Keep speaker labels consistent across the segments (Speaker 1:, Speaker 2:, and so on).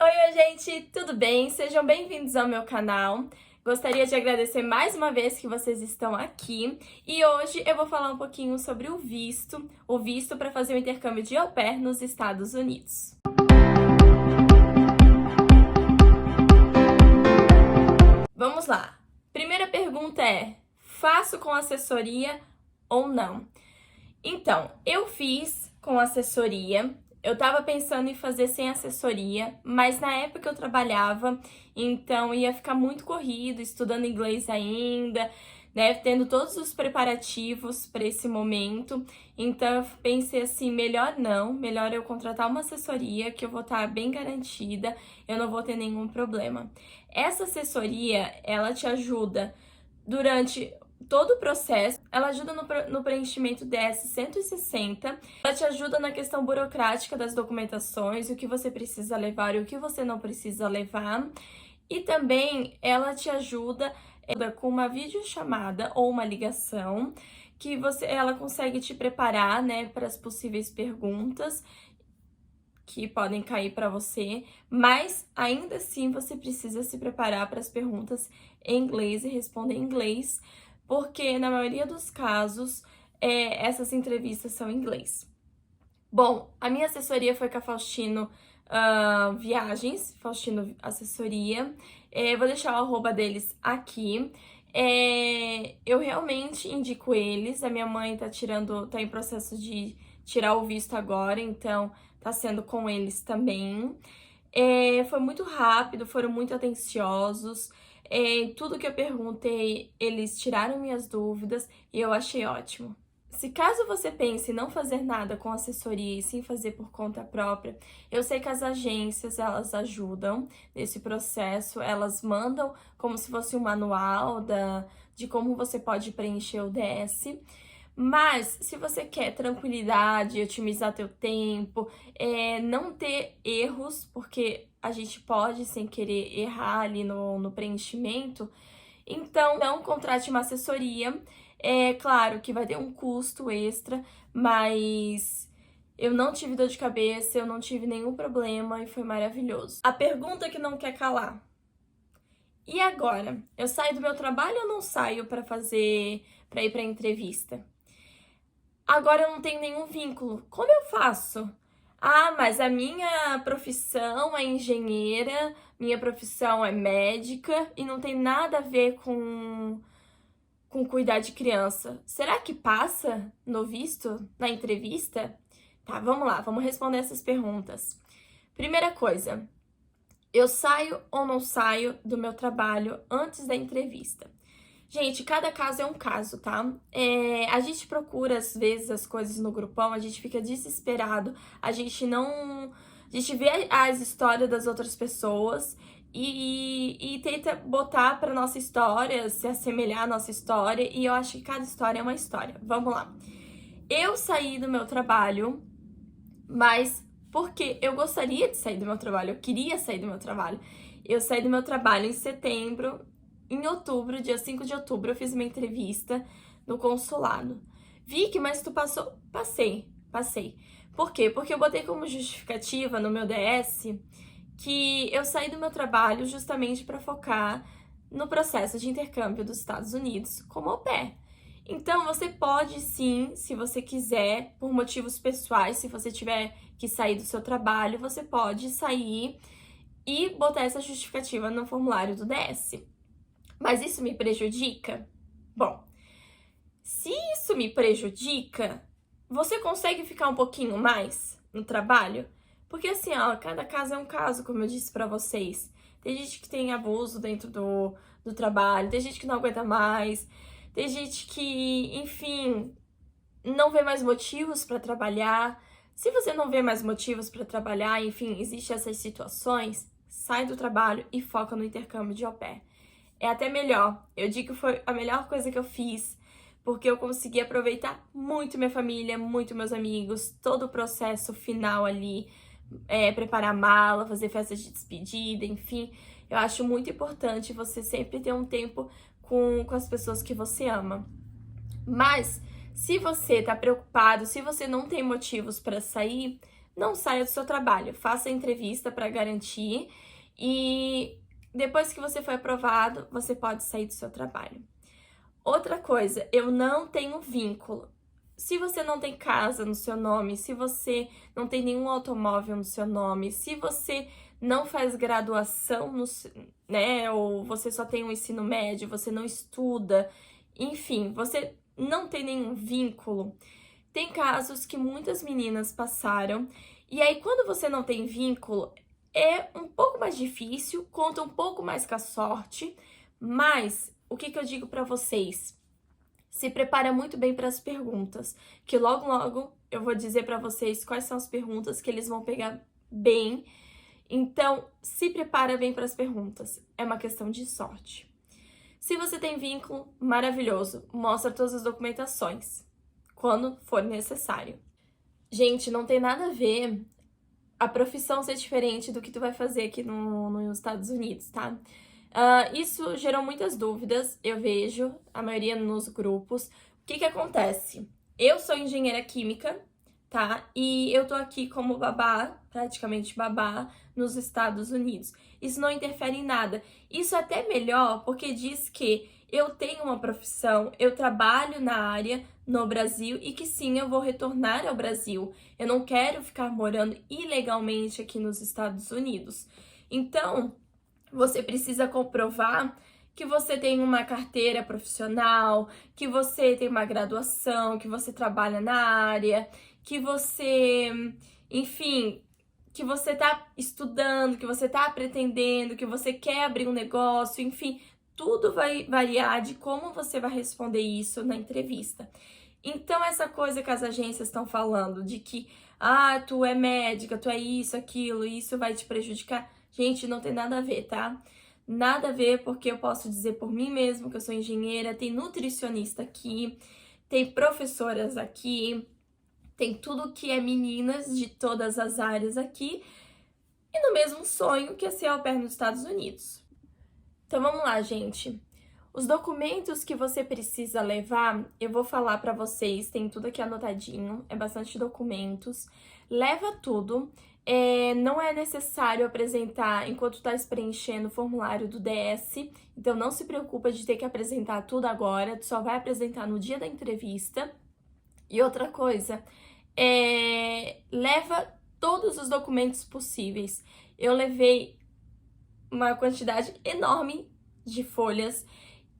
Speaker 1: Oi, gente, tudo bem? Sejam bem-vindos ao meu canal. Gostaria de agradecer mais uma vez que vocês estão aqui e hoje eu vou falar um pouquinho sobre o visto para fazer o intercâmbio de au pair nos Estados Unidos. Vamos lá. Primeira pergunta é: faço com assessoria ou não? Então, eu fiz com assessoria. Eu tava pensando em fazer sem assessoria, mas na época eu trabalhava, então ia ficar muito corrido, estudando inglês ainda, né? Tendo todos os preparativos para esse momento. Então eu pensei assim, melhor não, melhor eu contratar uma assessoria que eu vou estar bem garantida, eu não vou ter nenhum problema. Essa assessoria, ela te ajuda durante todo o processo, ela ajuda no preenchimento DS-160, ela te ajuda na questão burocrática das documentações, o que você precisa levar e o que você não precisa levar, e também ela te ajuda com uma videochamada ou uma ligação, que ela consegue te preparar, né, para as possíveis perguntas que podem cair para você, mas ainda assim você precisa se preparar para as perguntas em inglês e responder em inglês, porque na maioria dos casos essas entrevistas são em inglês. Bom, a minha assessoria foi com a Faustino Viagens, Faustino Assessoria. Vou deixar o arroba deles aqui. Eu realmente indico eles. A minha mãe tá em processo de tirar o visto agora, então tá sendo com eles também. Foi muito rápido, foram muito atenciosos. Tudo que eu perguntei, eles tiraram minhas dúvidas e eu achei ótimo. Se caso você pense em não fazer nada com assessoria e sim fazer por conta própria, eu sei que as agências, elas ajudam nesse processo, elas mandam como se fosse um manual de como você pode preencher o DS. Mas, se você quer tranquilidade, otimizar teu tempo, não ter erros, porque a gente pode, sem querer, errar ali no preenchimento, então não contrate uma assessoria. É claro que vai ter um custo extra, mas eu não tive dor de cabeça, eu não tive nenhum problema e foi maravilhoso. A pergunta que não quer calar: e agora? Eu saio do meu trabalho ou não saio para ir para entrevista? Agora eu não tenho nenhum vínculo. Como eu faço? Ah, mas a minha profissão é engenheira, minha profissão é médica e não tem nada a ver com cuidar de criança. Será que passa no visto, na entrevista? Tá, vamos lá, vamos responder essas perguntas. Primeira coisa, eu saio ou não saio do meu trabalho antes da entrevista? Gente, cada caso é um caso, tá? A gente procura, às vezes, as coisas no grupão, a gente fica desesperado, a gente vê as histórias das outras pessoas e tenta botar pra nossa história, se assemelhar à nossa história, e eu acho que cada história é uma história. Vamos lá. Eu saí do meu trabalho, mas porque eu gostaria de sair do meu trabalho, eu queria sair do meu trabalho. Eu saí do meu trabalho em setembro. Em outubro, dia 5 de outubro, eu fiz uma entrevista no consulado. Vicky, mas tu passou? Passei. Por quê? Porque eu botei como justificativa no meu DS que eu saí do meu trabalho justamente para focar no processo de intercâmbio dos Estados Unidos como au pair. Então, você pode sim, se você quiser, por motivos pessoais, se você tiver que sair do seu trabalho, você pode sair e botar essa justificativa no formulário do DS. Mas isso me prejudica? Bom, se isso me prejudica, você consegue ficar um pouquinho mais no trabalho? Porque assim, ó, cada caso é um caso, como eu disse pra vocês. Tem gente que tem abuso dentro do trabalho, tem gente que não aguenta mais, tem gente que, enfim, não vê mais motivos pra trabalhar. Se você não vê mais motivos pra trabalhar, enfim, existem essas situações, sai do trabalho e foca no intercâmbio de au pair. É até melhor. Eu digo que foi a melhor coisa que eu fiz, porque eu consegui aproveitar muito minha família, muito meus amigos, todo o processo final ali, preparar mala, fazer festa de despedida, enfim. Eu acho muito importante você sempre ter um tempo com as pessoas que você ama. Mas, se você tá preocupado, se você não tem motivos para sair, não saia do seu trabalho, faça a entrevista para garantir e depois que você for aprovado, você pode sair do seu trabalho. Outra coisa, eu não tenho vínculo. Se você não tem casa no seu nome, se você não tem nenhum automóvel no seu nome, se você não faz graduação, né, ou você só tem um ensino médio, você não estuda, enfim, você não tem nenhum vínculo, tem casos que muitas meninas passaram, e aí quando você não tem vínculo, é um pouco mais difícil, conta um pouco mais com a sorte, mas o que eu digo pra vocês? Se prepara muito bem para as perguntas, que logo logo eu vou dizer para vocês quais são as perguntas que eles vão pegar bem. Então, se prepara bem para as perguntas. É uma questão de sorte. Se você tem vínculo, maravilhoso. Mostra todas as documentações, quando for necessário. Gente, não tem nada a ver a profissão ser diferente do que tu vai fazer aqui nos Estados Unidos, tá? Isso gerou muitas dúvidas, eu vejo, a maioria nos grupos. O que acontece? Eu sou engenheira química, tá? E eu tô aqui como babá, praticamente babá, nos Estados Unidos. Isso não interfere em nada. Isso é até melhor, porque diz que eu tenho uma profissão, eu trabalho na área no Brasil e que sim, eu vou retornar ao Brasil. Eu não quero ficar morando ilegalmente aqui nos Estados Unidos. Então, você precisa comprovar que você tem uma carteira profissional, que você tem uma graduação, que você trabalha na área, que você, enfim, que você tá estudando, que você tá pretendendo, que você quer abrir um negócio, enfim, tudo vai variar de como você vai responder isso na entrevista. Então, essa coisa que as agências estão falando, de que, tu é médica, tu é isso, aquilo, isso vai te prejudicar, gente, não tem nada a ver, tá? Nada a ver, porque eu posso dizer por mim mesma que eu sou engenheira, tem nutricionista aqui, tem professoras aqui, tem tudo que é meninas de todas as áreas aqui, e no mesmo sonho que é ser au pair nos Estados Unidos. Então vamos lá, gente. Os documentos que você precisa levar, eu vou falar pra vocês, tem tudo aqui anotadinho, é bastante documentos. Leva tudo. Não é necessário apresentar enquanto está preenchendo o formulário do DS, então não se preocupa de ter que apresentar tudo agora, tu só vai apresentar no dia da entrevista. E outra coisa, leva todos os documentos possíveis. Eu levei uma quantidade enorme de folhas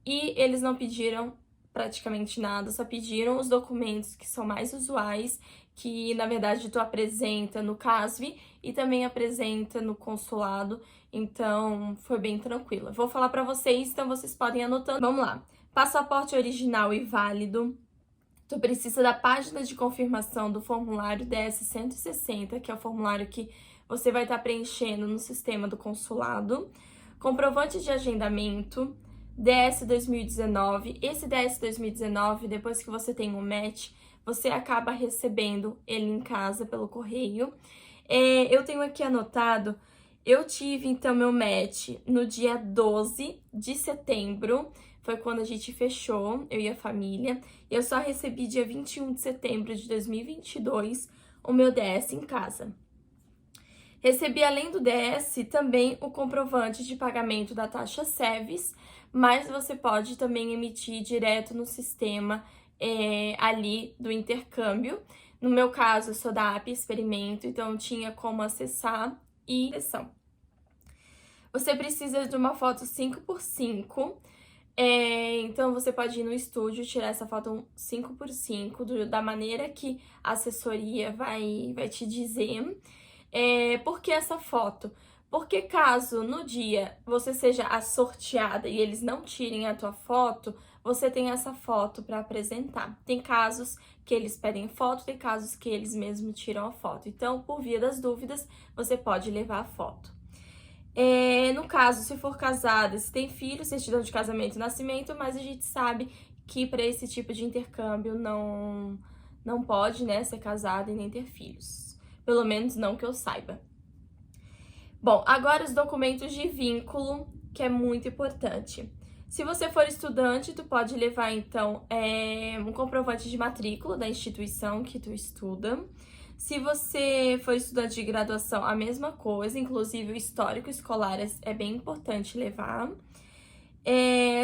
Speaker 1: e eles não pediram praticamente nada, só pediram os documentos que são mais usuais, que na verdade tu apresenta no CASV e também apresenta no consulado, então foi bem tranquilo. Vou falar pra vocês, então vocês podem ir anotando. Vamos lá. Passaporte original e válido. Tu precisa da página de confirmação do formulário DS-160, que é o formulário que você vai estar preenchendo no sistema do consulado. Comprovante de agendamento, DS 2019. Esse DS 2019, depois que você tem um match, você acaba recebendo ele em casa pelo correio. Eu tenho aqui anotado, eu tive então meu match no dia 12 de setembro, foi quando a gente fechou, eu e a família. Eu só recebi dia 21 de setembro de 2022 o meu DS em casa. Recebi, além do DS, também o comprovante de pagamento da taxa SEVES, mas você pode também emitir direto no sistema ali do intercâmbio. No meu caso, eu sou da App Experimento, então tinha como acessar e seleção. Você precisa de uma foto 5x5, então você pode ir no estúdio, tirar essa foto 5x5 da maneira que a assessoria vai te dizer. Por que essa foto? Porque caso no dia você seja a sorteada e eles não tirem a tua foto, você tem essa foto para apresentar. Tem casos que eles pedem foto, tem casos que eles mesmos tiram a foto. Então, por via das dúvidas, você pode levar a foto. No caso, se for casada, se tem filho, certidão de casamento e nascimento, mas a gente sabe que para esse tipo de intercâmbio não pode, né, ser casada e nem ter filhos. Pelo menos não que eu saiba. Bom, agora os documentos de vínculo, que é muito importante. Se você for estudante, tu pode levar, então, um comprovante de matrícula da instituição que tu estuda. Se você for estudante de graduação, a mesma coisa, inclusive o histórico escolar é bem importante levar.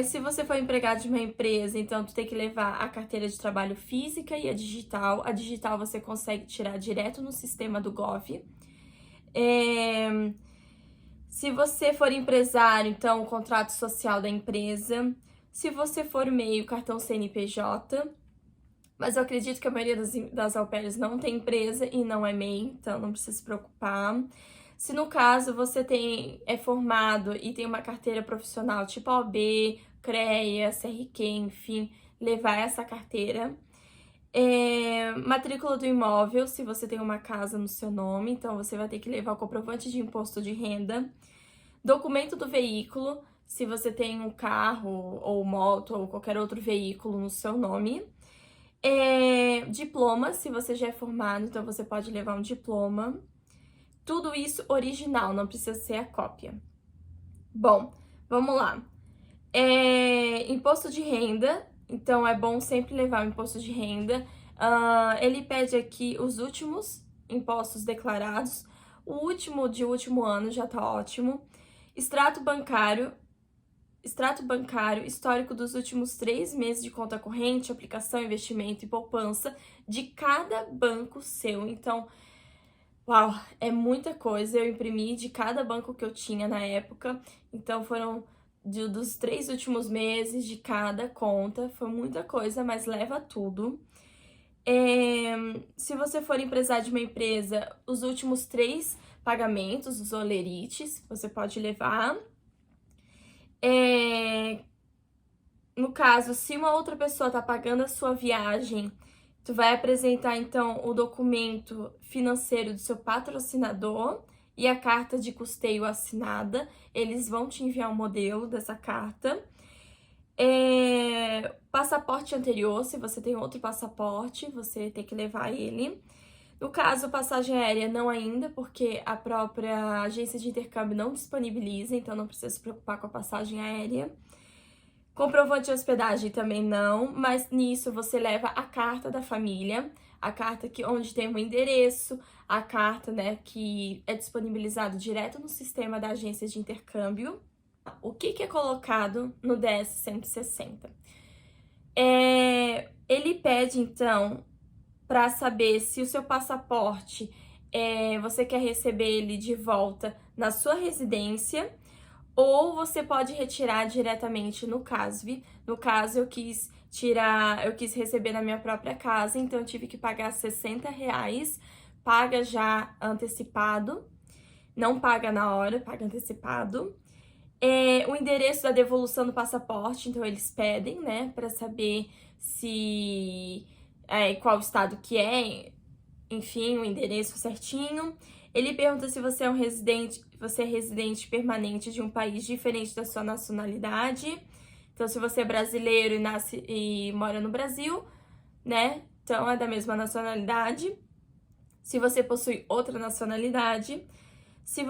Speaker 1: Se você for empregado de uma empresa, então tu tem que levar a carteira de trabalho física e a digital. A digital você consegue tirar direto no sistema do Gov. Se você for empresário, então o contrato social da empresa. Se você for MEI, o cartão CNPJ. Mas eu acredito que a maioria das au pairs não tem empresa e não é MEI, então não precisa se preocupar. Se no caso você é formado e tem uma carteira profissional tipo OAB, CREA, CRQ, enfim, levar essa carteira. Matrícula do imóvel, se você tem uma casa no seu nome, então você vai ter que levar o comprovante de imposto de renda. Documento do veículo, se você tem um carro ou moto ou qualquer outro veículo no seu nome. Diploma, se você já é formado, então você pode levar um diploma. Tudo isso original, não precisa ser a cópia. Bom, vamos lá. Imposto de renda, então é bom sempre levar o imposto de renda. Ele pede aqui os últimos impostos declarados. O último de último ano já tá ótimo. Extrato bancário, histórico dos últimos 3 meses de conta corrente, aplicação, investimento e poupança de cada banco seu. Então, uau, é muita coisa. Eu imprimi de cada banco que eu tinha na época. Então, foram dos 3 últimos meses de cada conta. Foi muita coisa, mas leva tudo. Se você for empresário de uma empresa, os últimos 3 pagamentos, os olerites, você pode levar. No caso, se uma outra pessoa tá pagando a sua viagem, tu vai apresentar, então, o documento financeiro do seu patrocinador e a carta de custeio assinada. Eles vão te enviar um modelo dessa carta. Passaporte anterior, se você tem outro passaporte, você tem que levar ele. No caso, passagem aérea, não ainda, porque a própria agência de intercâmbio não disponibiliza, então não precisa se preocupar com a passagem aérea. Comprovante de hospedagem também não, mas nisso você leva a carta da família, a carta onde tem o endereço, a carta, né, que é disponibilizado direto no sistema da agência de intercâmbio. O que é colocado no DS 160? Ele pede, então, para saber se o seu passaporte, você quer receber ele de volta na sua residência, ou você pode retirar diretamente no CASV. No caso, eu quis receber na minha própria casa, então eu tive que pagar R$60, paga já antecipado, não paga na hora, paga antecipado. O endereço da devolução do passaporte, então eles pedem, né, para saber qual estado que é, enfim, o endereço certinho. Ele pergunta se você é residente permanente de um país diferente da sua nacionalidade. Então, se você é brasileiro e mora no Brasil, né? Então, é da mesma nacionalidade. Se você possui outra nacionalidade. Se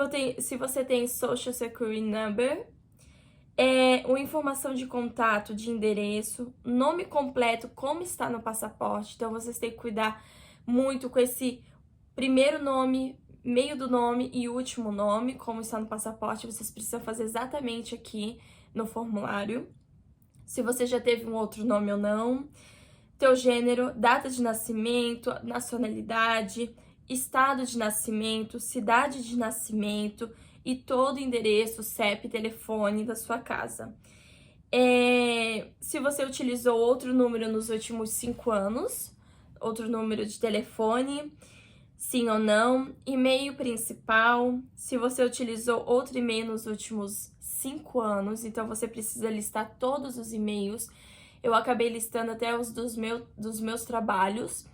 Speaker 1: você tem Social Security Number. Uma informação de contato, de endereço, nome completo, como está no passaporte. Então, vocês têm que cuidar muito com esse primeiro nome, meio do nome e último nome, como está no passaporte. Vocês precisam fazer exatamente aqui no formulário. Se você já teve um outro nome ou não. Teu gênero, data de nascimento, nacionalidade, estado de nascimento, cidade de nascimento e todo o endereço, CEP, telefone da sua casa. Se você utilizou outro número nos últimos 5 anos, outro número de telefone, sim ou não. E-mail principal, se você utilizou outro e-mail nos últimos 5 anos, então você precisa listar todos os e-mails. Eu acabei listando até os dos meus trabalhos,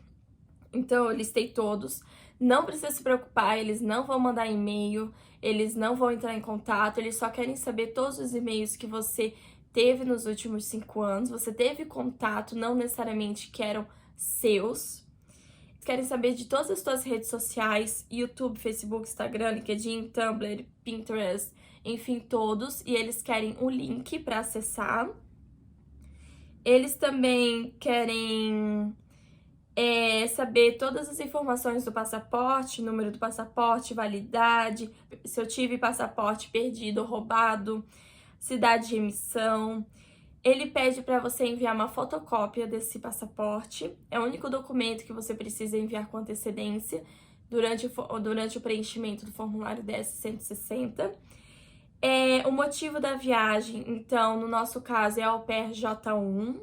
Speaker 1: então eu listei todos. Não precisa se preocupar, eles não vão mandar e-mail, eles não vão entrar em contato, eles só querem saber todos os e-mails que você teve nos últimos 5 anos. Você teve contato, não necessariamente que eram seus. Eles querem saber de todas as suas redes sociais, YouTube, Facebook, Instagram, LinkedIn, Tumblr, Pinterest, enfim, todos. E eles querem um link para acessar. Eles também querem saber todas as informações do passaporte, número do passaporte, validade, se eu tive passaporte perdido ou roubado, cidade de emissão. Ele pede para você enviar uma fotocópia desse passaporte. É o único documento que você precisa enviar com antecedência durante o preenchimento do formulário DS-160. O motivo da viagem, então, no nosso caso, é Au Pair J1.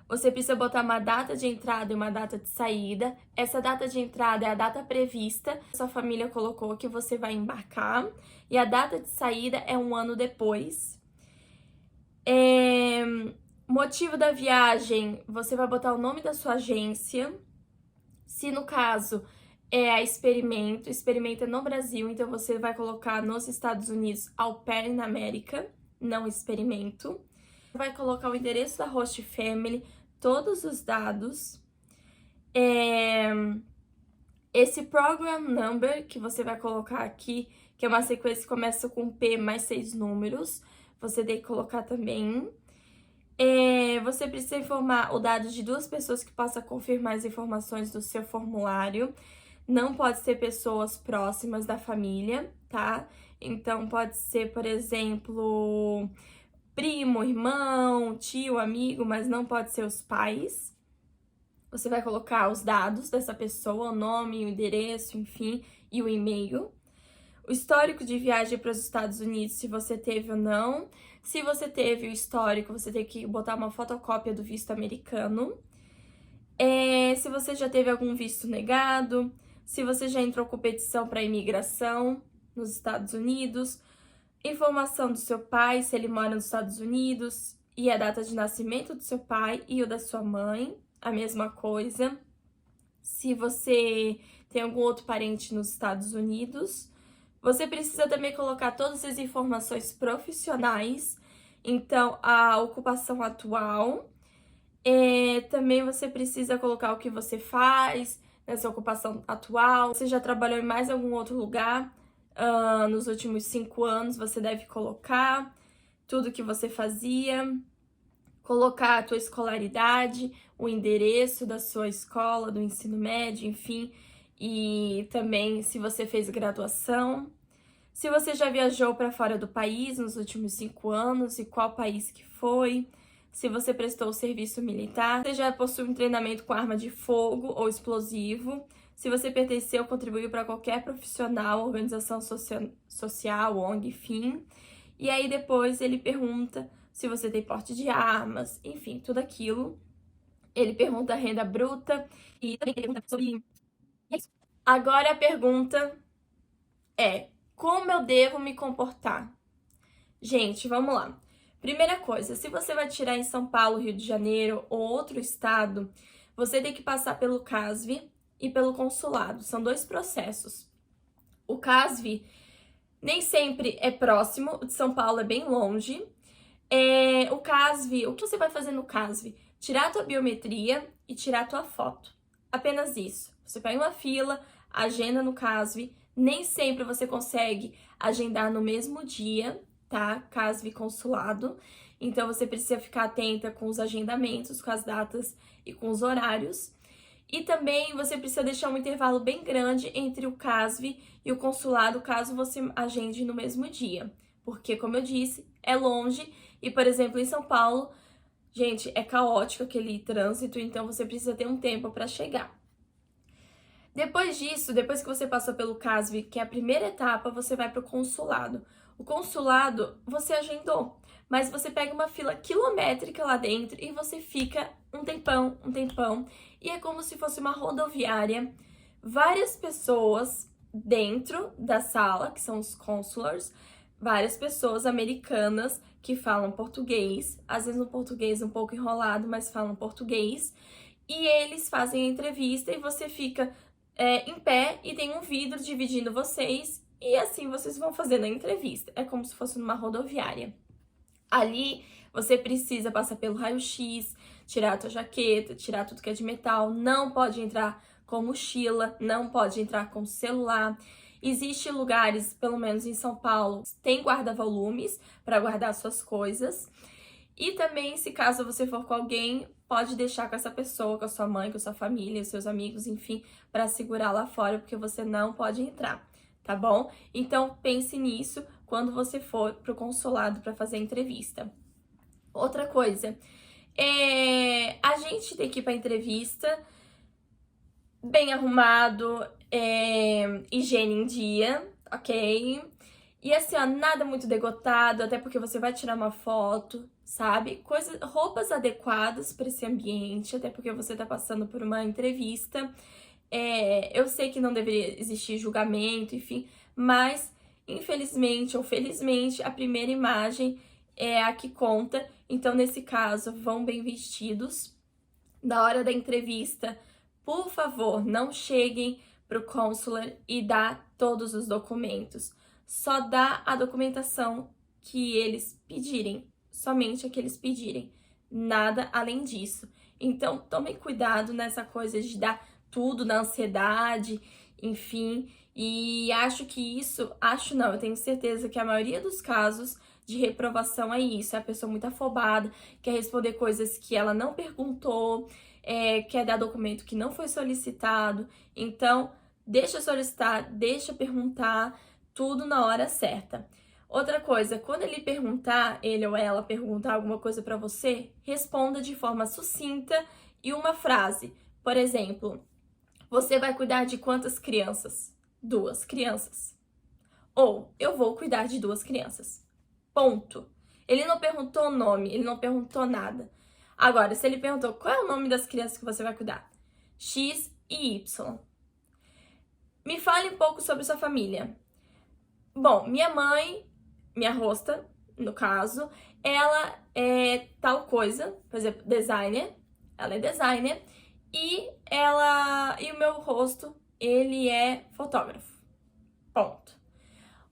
Speaker 1: Você precisa botar uma data de entrada e uma data de saída. Essa data de entrada é a data prevista, sua família colocou que você vai embarcar. E a data de saída é um ano depois. Motivo da viagem, você vai botar o nome da sua agência. Se no caso é a Experimento é no Brasil, então você vai colocar nos Estados Unidos Au Pair na América, não Experimento. Vai colocar o endereço da Host Family, todos os dados. Esse Program Number que você vai colocar aqui, que é uma sequência que começa com P mais 6 números, você tem que colocar também. Você precisa informar o dado de 2 pessoas que possam confirmar as informações do seu formulário. Não pode ser pessoas próximas da família, tá? Então, pode ser, por exemplo, primo, irmão, tio, amigo, mas não pode ser os pais. Você vai colocar os dados dessa pessoa, o nome, o endereço, enfim, e o e-mail. O histórico de viagem para os Estados Unidos, se você teve ou não. Se você teve o histórico, você tem que botar uma fotocópia do visto americano. Se você já teve algum visto negado, se você já entrou com petição para imigração nos Estados Unidos, informação do seu pai, se ele mora nos Estados Unidos, e a data de nascimento do seu pai e o da sua mãe, a mesma coisa. Se você tem algum outro parente nos Estados Unidos, você precisa também colocar todas as informações profissionais, então a ocupação atual. Também você precisa colocar o que você faz nessa ocupação atual. Você já trabalhou em mais algum outro lugar nos últimos 5 anos, você deve colocar tudo que você fazia, colocar a tua escolaridade, o endereço da sua escola, do ensino médio, enfim, e também se você fez graduação. Se você já viajou para fora do país nos últimos 5 anos e qual país que foi. Se você prestou serviço militar, se já possui um treinamento com arma de fogo ou explosivo, se você pertenceu ou contribuiu para qualquer profissional, organização social, ONG, enfim. E aí depois ele pergunta se você tem porte de armas, enfim, tudo aquilo. Ele pergunta a renda bruta e também pergunta sobre... Agora a pergunta é, como eu devo me comportar? Gente, vamos lá. Primeira coisa, se você vai tirar em São Paulo, Rio de Janeiro ou outro estado, você tem que passar pelo CASV e pelo consulado. São 2 processos. O CASV nem sempre é próximo, o de São Paulo é bem longe. O CASV, o que você vai fazer no CASV? Tirar a tua biometria e tirar a tua foto. Apenas isso. Você pega uma fila, agenda no CASV. Nem sempre você consegue agendar no mesmo dia, tá? CASV consulado. Então, você precisa ficar atenta com os agendamentos, com as datas e com os horários. E também você precisa deixar um intervalo bem grande entre o CASV e o consulado, caso você agende no mesmo dia. Porque, como eu disse, é longe e, por exemplo, em São Paulo, gente, é caótico aquele trânsito, então você precisa ter um tempo para chegar. Depois disso, depois que você passou pelo CASV, que é a primeira etapa, você vai para o consulado. O consulado, você agendou, mas você pega uma fila quilométrica lá dentro e você fica um tempão. E é como se fosse uma rodoviária, várias pessoas dentro da sala, que são os consulars, várias pessoas americanas que falam português, às vezes um português um pouco enrolado, mas falam português, e eles fazem a entrevista e você fica em pé e tem um vidro dividindo vocês, e assim vocês vão fazendo a entrevista. É como se fosse numa rodoviária. Ali você precisa passar pelo raio-x, tirar a tua jaqueta, tirar tudo que é de metal, não pode entrar com mochila, não pode entrar com celular. Existem lugares, pelo menos em São Paulo, tem guarda-volumes para guardar suas coisas. E também, se caso você for com alguém, pode deixar com essa pessoa, com a sua mãe, com a sua família, seus amigos, enfim, para segurar lá fora, porque você não pode entrar, tá bom? Então pense nisso quando você for pro consulado para fazer a entrevista. Outra coisa, a gente tem que ir pra entrevista bem arrumado, higiene em dia, ok? E assim, ó, nada muito degotado, até porque você vai tirar uma foto, sabe? Roupas adequadas para esse ambiente, até porque você tá passando por uma entrevista. Eu sei que não deveria existir julgamento, enfim, mas infelizmente ou felizmente a primeira imagem é a que conta. Então, nesse caso, vão bem vestidos. Na hora da entrevista, por favor, não cheguem pro consular e dá todos os documentos. Só dá a documentação que eles pedirem, somente a que eles pedirem, nada além disso. Então, tomem cuidado nessa coisa de dar tudo na ansiedade, enfim, e acho não, eu tenho certeza que a maioria dos casos de reprovação é isso, é a pessoa muito afobada, quer responder coisas que ela não perguntou, quer dar documento que não foi solicitado, então deixa solicitar, deixa perguntar, tudo na hora certa. Outra coisa, quando ele ou ela perguntar alguma coisa para você, responda de forma sucinta e uma frase. Por exemplo, você vai cuidar de quantas crianças? 2 crianças. Ou, eu vou cuidar de 2 crianças. Ponto. Ele não perguntou o nome, ele não perguntou nada. Agora, se ele perguntou qual é o nome das crianças que você vai cuidar? X e Y. Me fale um pouco sobre sua família. Bom, minha mãe, minha hosta, no caso, ela é tal coisa, por exemplo, designer, ela é designer, e o meu rosto, ele é fotógrafo. Ponto.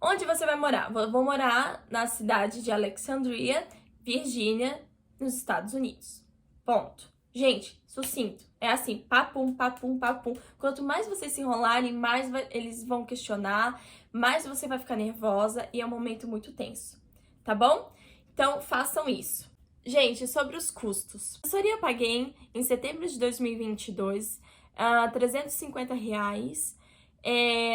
Speaker 1: Onde você vai morar? Vou morar na cidade de Alexandria, Virgínia, nos Estados Unidos. Ponto. Gente, sucinto. É assim, papum, papum, papum. Quanto mais vocês se enrolarem, mais eles vão questionar, mais você vai ficar nervosa e é um momento muito tenso, tá bom? Então, façam isso. Gente, sobre os custos. A assessoria eu paguei em setembro de 2022, R$350.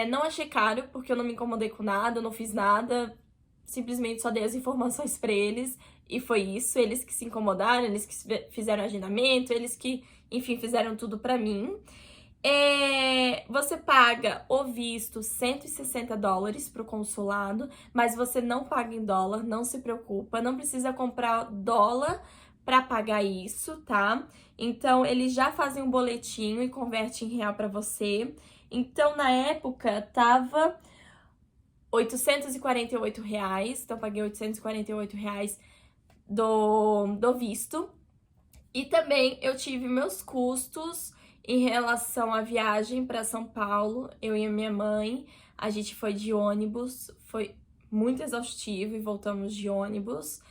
Speaker 1: Não achei caro, porque eu não me incomodei com nada, eu não fiz nada, simplesmente só dei as informações pra eles e foi isso. Eles que se incomodaram, eles que fizeram agendamento, eles que, enfim, fizeram tudo pra mim. Você paga o visto $160 pro consulado, mas você não paga em dólar, não se preocupa, não precisa comprar dólar para pagar isso, tá? Então, eles já fazem um boletinho e convertem em real para você. Então, na época, tava R$848, então paguei R$848 do visto. E também eu tive meus custos em relação à viagem para São Paulo, eu e a minha mãe, a gente foi de ônibus, foi muito exaustivo e voltamos de ônibus.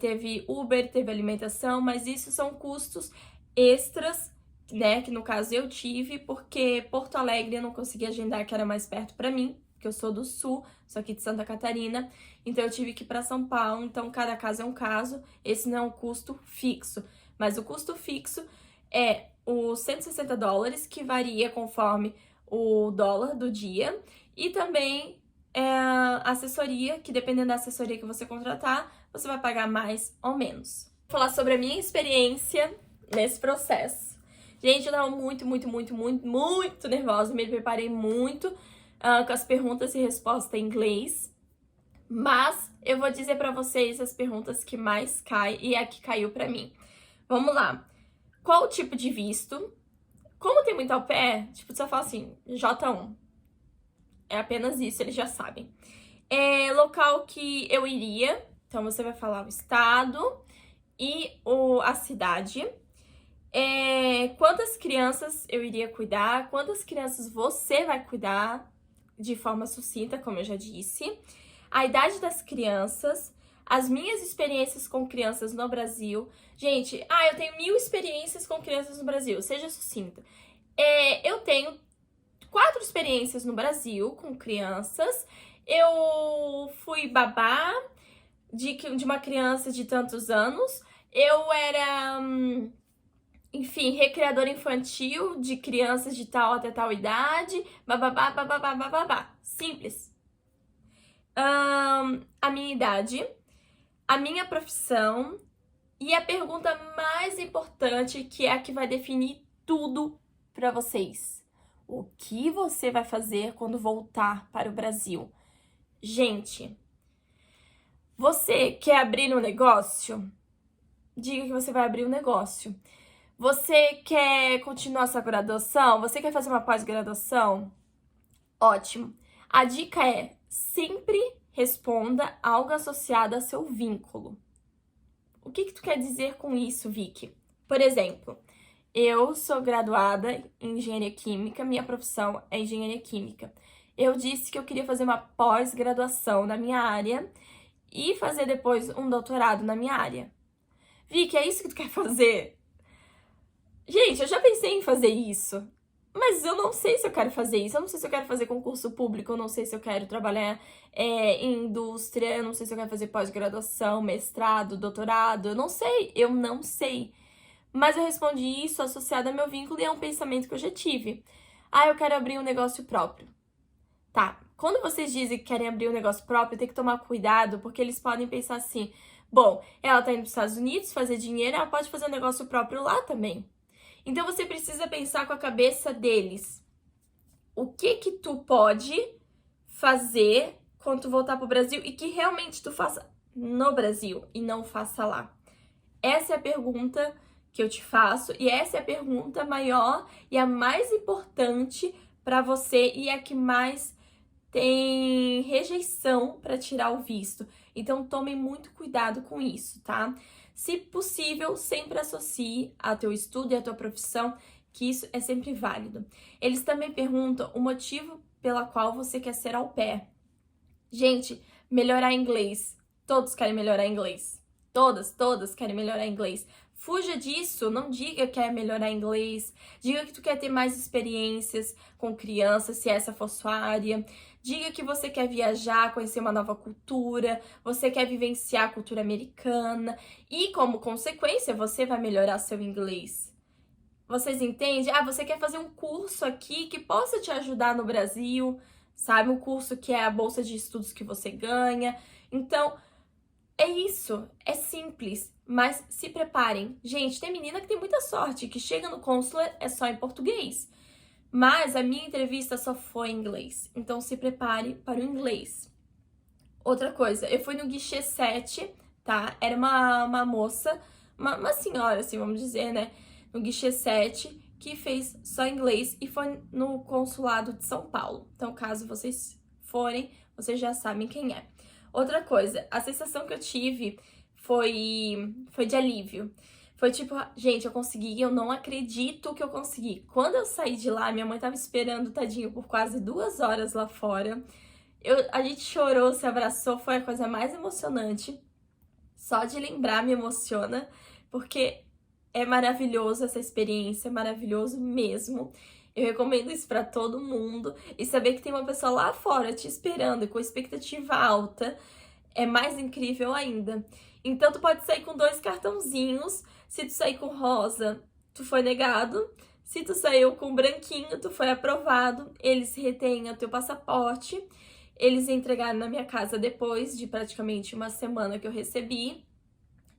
Speaker 1: Teve Uber, teve alimentação, mas isso são custos extras, né, que no caso eu tive, porque Porto Alegre eu não consegui agendar, que era mais perto para mim, porque eu sou do Sul, sou aqui de Santa Catarina, então eu tive que ir para São Paulo, então cada caso é um caso, esse não é um custo fixo, mas o custo fixo é os $160, que varia conforme o dólar do dia, e também a assessoria, que dependendo da assessoria que você contratar, você vai pagar mais ou menos. Vou falar sobre a minha experiência nesse processo. Gente, eu tava muito nervosa, me preparei muito com as perguntas e respostas em inglês, mas eu vou dizer pra vocês as perguntas que mais caem e a que caiu pra mim. Vamos lá. Qual o tipo de visto? Como tem muito au pair, tipo, só fala assim, J1. É apenas isso, eles já sabem. Local que eu iria, então você vai falar o estado e a cidade. Quantas crianças eu iria cuidar, quantas crianças você vai cuidar de forma sucinta, como eu já disse. A idade das crianças, as minhas experiências com crianças no Brasil. Gente, eu tenho 1000 experiências com crianças no Brasil, seja sucinta. Eu tenho 4 experiências no Brasil com crianças. Eu fui babá de uma criança de tantos anos. Eu era enfim, recreador infantil de crianças de tal até tal idade, bababá, bababá, bababá. Simples. A minha idade, a minha profissão e a pergunta mais importante, que é a que vai definir tudo para vocês. O que você vai fazer quando voltar para o Brasil? Gente, você quer abrir um negócio? Diga que você vai abrir um negócio. Você quer continuar sua graduação? Você quer fazer uma pós-graduação? Ótimo. A dica é: sempre responda algo associado a seu vínculo. O que tu quer dizer com isso, Vicky? Por exemplo, eu sou graduada em engenharia química, minha profissão é engenharia química. Eu disse que eu queria fazer uma pós-graduação na minha área e fazer depois um doutorado na minha área. Vicky, é isso que tu quer fazer? Gente, eu já pensei em fazer isso, mas eu não sei se eu quero fazer isso. Eu não sei se eu quero fazer concurso público, eu não sei se eu quero trabalhar em indústria, eu não sei se eu quero fazer pós-graduação, mestrado, doutorado, eu não sei. Mas eu respondi isso associado ao meu vínculo e é um pensamento que eu já tive. Ah, eu quero abrir um negócio próprio. Tá, quando vocês dizem que querem abrir um negócio próprio, tem que tomar cuidado, porque eles podem pensar assim: bom, ela tá indo para os Estados Unidos fazer dinheiro, ela pode fazer um negócio próprio lá também. Então você precisa pensar com a cabeça deles. O que tu pode fazer quando tu voltar pro Brasil e que realmente tu faça no Brasil e não faça lá? Essa é a pergunta que eu te faço e essa é a pergunta maior e a mais importante para você e a que mais tem rejeição para tirar o visto. Então tomem muito cuidado com isso, tá? Se possível, sempre associe a teu estudo e a tua profissão, que isso é sempre válido. Eles também perguntam o motivo pela qual você quer ser au pair. Gente, melhorar inglês. Todos querem melhorar inglês. Todas querem melhorar inglês. Fuja disso, não diga que quer melhorar inglês. Diga que tu quer ter mais experiências com crianças, se essa for sua área. Diga que você quer viajar, conhecer uma nova cultura, você quer vivenciar a cultura americana e, como consequência, você vai melhorar seu inglês. Vocês entendem? Ah, você quer fazer um curso aqui que possa te ajudar no Brasil, sabe? Um curso que é a bolsa de estudos que você ganha. Então, é isso, é simples, mas se preparem. Gente, tem menina que tem muita sorte, que chega no consulate é só em português. Mas a minha entrevista só foi em inglês, então se prepare para o inglês. Outra coisa, eu fui no guichê 7, tá? Era uma moça, uma senhora, assim, vamos dizer, né? No guichê 7, que fez só inglês e foi no consulado de São Paulo. Então, caso vocês forem, vocês já sabem quem é. Outra coisa, a sensação que eu tive foi de alívio. Foi tipo, gente, eu consegui, eu não acredito que eu consegui. Quando eu saí de lá, minha mãe tava esperando, tadinho, por quase 2 horas lá fora. A gente chorou, se abraçou, foi a coisa mais emocionante. Só de lembrar me emociona, porque é maravilhoso essa experiência, é maravilhoso mesmo. Eu recomendo isso pra todo mundo. E saber que tem uma pessoa lá fora te esperando, com expectativa alta, é mais incrível ainda. Então, tu pode sair com 2 cartãozinhos. Se tu sair com rosa, tu foi negado. Se tu saiu com branquinho, tu foi aprovado. Eles retêm o teu passaporte. Eles entregaram na minha casa depois de praticamente uma semana que eu recebi.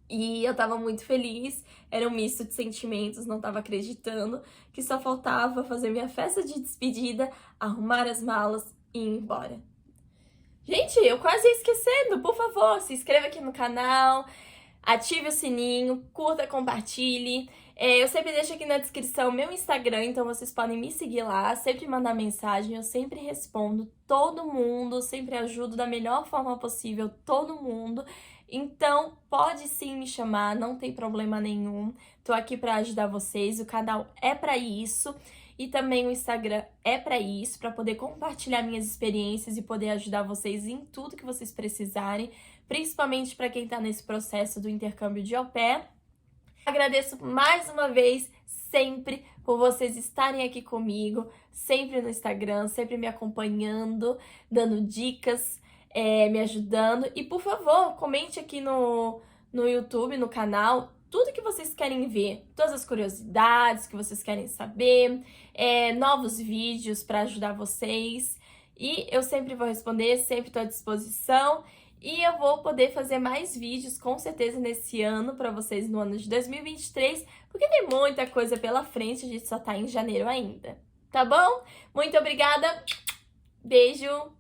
Speaker 1: E eu tava muito feliz, era um misto de sentimentos, não tava acreditando, que só faltava fazer minha festa de despedida, arrumar as malas e ir embora. Gente, eu quase ia esquecendo, por favor, se inscreva aqui no canal, ative o sininho, curta, compartilhe. Eu sempre deixo aqui na descrição meu Instagram, então vocês podem me seguir lá, sempre mandar mensagem, eu sempre respondo todo mundo, sempre ajudo da melhor forma possível todo mundo. Então, pode sim me chamar, não tem problema nenhum. Tô aqui para ajudar vocês, o canal é para isso e também o Instagram é para isso, para poder compartilhar minhas experiências e poder ajudar vocês em tudo que vocês precisarem, principalmente para quem tá nesse processo do intercâmbio de au pair. Agradeço mais uma vez, sempre, por vocês estarem aqui comigo, sempre no Instagram, sempre me acompanhando, dando dicas, me ajudando. E, por favor, comente aqui no YouTube, no canal, tudo que vocês querem ver, todas as curiosidades que vocês querem saber, novos vídeos para ajudar vocês. E eu sempre vou responder, sempre estou à disposição. E eu vou poder fazer mais vídeos, com certeza, nesse ano, para vocês no ano de 2023, porque tem muita coisa pela frente, a gente só tá em janeiro ainda. Tá bom? Muito obrigada, beijo!